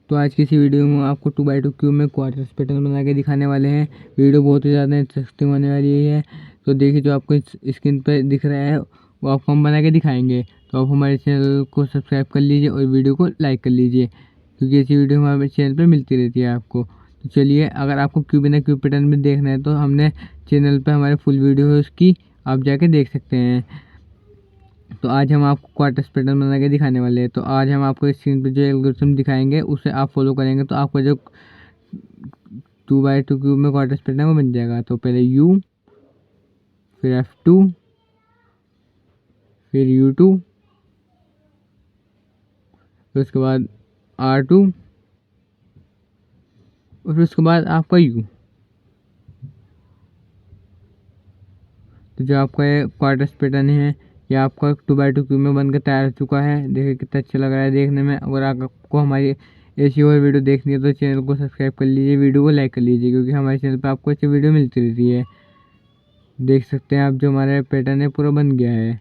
तो आज की इसी वीडियो में आपको 2x2 क्यूब में क्वार्टर्स पैटर्न बना के दिखाने वाले हैं। वीडियो बहुत ही ज़्यादा इंटरेस्टिंग होने वाली है। तो देखिए, जो आपको स्क्रीन पर दिख रहा है वो आपको हम बना के दिखाएंगे। तो आप हमारे चैनल को सब्सक्राइब कर लीजिए और वीडियो को लाइक कर लीजिए, क्योंकि ऐसी वीडियो हमारे चैनल पर मिलती रहती है आपको। तो चलिए, अगर आपको क्यूब बिना क्यूब पैटर्न में देखना है तो हमने चैनल पर हमारे फुल वीडियो है, उसकी आप जाके देख सकते हैं। तो आज हम आपको क्वार्टर्स पैटर्न बना के दिखाने वाले हैं। तो आज हम आपको स्क्रीन पे जो एल्गोरिथम दिखाएंगे उसे आप फॉलो करेंगे तो आपका जो 2x2 क्यूब में क्वार्टर्स पैटर्न वो बन जाएगा। तो पहले U, फिर F2, फिर U2, फिर उसके बाद R2 और फिर उसके बाद आपका U। तो जो आपका ये क्वार्टर्स पैटर्न है ये आपका 2x2 क्यूब में बनकर तैयार हो चुका है। देखिए कितना अच्छा लग रहा है देखने में। अगर आपको हमारी ऐसी और वीडियो देखनी है तो चैनल को सब्सक्राइब कर लीजिए, वीडियो को लाइक कर लीजिए, क्योंकि हमारे चैनल पर आपको ऐसी वीडियो मिलती रहती है। देख सकते हैं आप, जो हमारा पैटर्न है पूरा बन गया है।